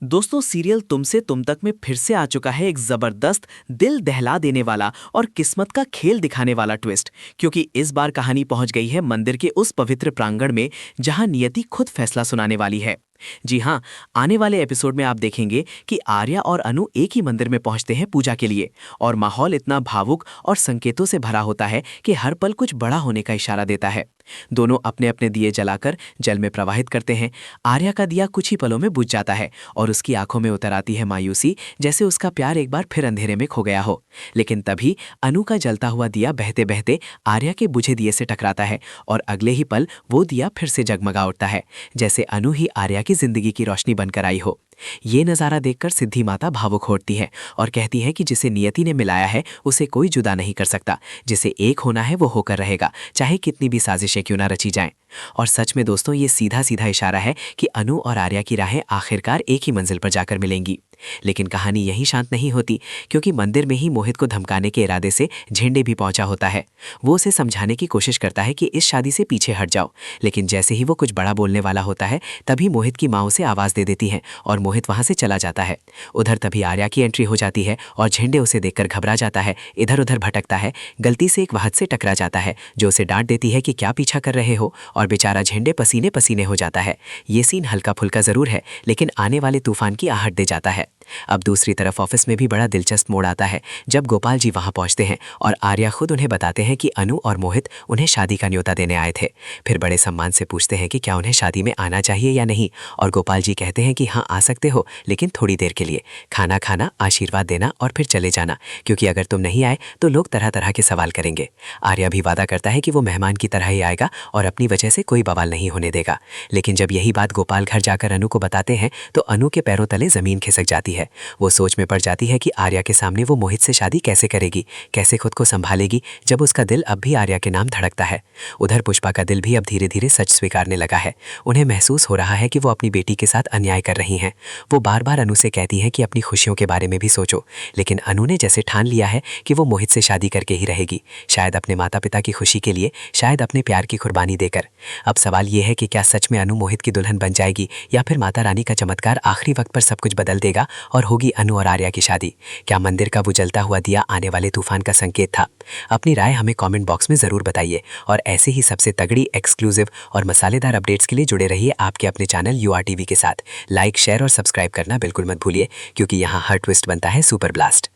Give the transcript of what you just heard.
दोस्तों सीरियल तुमसे तुम तक में फिर से आ चुका है एक जबरदस्त दिल दहला देने वाला और किस्मत का खेल दिखाने वाला ट्विस्ट। क्योंकि इस बार कहानी पहुंच गई है मंदिर के उस पवित्र प्रांगण में जहां नियति खुद फैसला सुनाने वाली है। जी हाँ, आने वाले एपिसोड में आप देखेंगे कि आर्या और अनु एक ही मंदिर में पहुंचते हैं पूजा के लिए और माहौल इतना भावुक और संकेतों से भरा होता है कि हर पल कुछ बड़ा होने का इशारा देता है। दोनों अपने अपने दिए जलाकर जल में प्रवाहित करते हैं। आर्या का दिया कुछ ही पलों में बुझ जाता है और उसकी आंखों में उतर आती है मायूसी, जैसे उसका प्यार एक बार फिर अंधेरे में खो गया हो। लेकिन तभी अनु का जलता हुआ दिया बहते बहते आर्या के बुझे दिए से टकराता है और अगले ही पल वो दिया फिर से जगमगा उठता है, जैसे अनु ही आर्या की जिंदगी की रोशनी बनकर आई हो। ये नज़ारा देखकर सिद्धि माता भावुक होती है और कहती है कि जिसे नियति ने मिलाया है उसे कोई जुदा नहीं कर सकता। जिसे एक होना है वो होकर रहेगा, चाहे कितनी भी साजिशें क्यों ना रची जाएं। और सच में दोस्तों, ये सीधा सीधा इशारा है कि अनु और आर्या की राहें आखिरकार एक ही मंजिल पर जाकर मिलेंगी। लेकिन कहानी यहीं शांत नहीं होती, क्योंकि मंदिर में ही मोहित को धमकाने के इरादे से झेंडे भी पहुंचा होता है। वो उसे समझाने की कोशिश करता है कि इस शादी से पीछे हट जाओ, लेकिन जैसे ही वो कुछ बड़ा बोलने वाला होता है तभी मोहित की माँ उसे आवाज़ दे देती है और मोहित वहां से चला जाता है। उधर तभी आर्या की एंट्री हो जाती है और झेंडे उसे देखकर घबरा जाता है, इधर उधर भटकता है। गलती से एक वाहन से टकरा जाता है जो उसे डांट देती है कि क्या पीछा कर रहे हो, और बेचारा झेंडे पसीने पसीने हो जाता है। ये सीन हल्का फुल्का जरूर है, लेकिन आने वाले तूफान की आहट दे जाता है। अब दूसरी तरफ ऑफिस में भी बड़ा दिलचस्प मोड़ आता है जब गोपाल जी वहां पहुंचते हैं और आर्या खुद उन्हें बताते हैं कि अनु और मोहित उन्हें शादी का न्योता देने आए थे। फिर बड़े सम्मान से पूछते हैं कि क्या उन्हें शादी में आना चाहिए या नहीं, और गोपाल जी कहते हैं कि हाँ आ सकते हो, लेकिन थोड़ी देर के लिए, खाना खाना, आशीर्वाद देना और फिर चले जाना, क्योंकि अगर तुम नहीं आए तो लोग तरह तरह के सवाल करेंगे। आर्या भी वादा करता है कि वो मेहमान की तरह ही आएगा और अपनी वजह से कोई बवाल नहीं होने देगा। लेकिन जब यही बात गोपाल घर जाकर अनु को बताते हैं तो अनु के पैरों तले जमीन खिसक जाती है। वो सोच में पड़ जाती है कि आर्या के सामने वो मोहित से शादी कैसे करेगी, कैसे खुद को संभालेगी, जब उसका दिल अब भी आर्या के नाम धड़कता है। उधर पुष्पा का दिल भी अब धीरे धीरे सच स्वीकारने लगा है। उन्हें महसूस हो रहा है कि वो अपनी बेटी के साथ अन्याय कर रही हैं। वो बार बार अनु से कहती हैं कि अपनी खुशियों के बारे में भी सोचो, लेकिन अनु ने जैसे ठान लिया है कि वो मोहित से शादी करके ही रहेगी, शायद अपने माता पिता की खुशी के लिए, शायद अपने प्यार की कुर्बानी देकर। अब सवाल ये है कि क्या सच में अनु मोहित की दुल्हन बन जाएगी, या फिर माता रानी का चमत्कार आखिरी वक्त पर सब कुछ बदल देगा और होगी अनु और आर्या की शादी। क्या मंदिर का वो जलता हुआ दिया आने वाले तूफान का संकेत था? अपनी राय हमें कमेंट बॉक्स में ज़रूर बताइए और ऐसे ही सबसे तगड़ी, एक्सक्लूसिव और मसालेदार अपडेट्स के लिए जुड़े रहिए आपके अपने चैनल UR TV के साथ। लाइक, शेयर और सब्सक्राइब करना बिल्कुल मत भूलिए, क्योंकि यहाँ हर ट्विस्ट बनता है सुपर ब्लास्ट।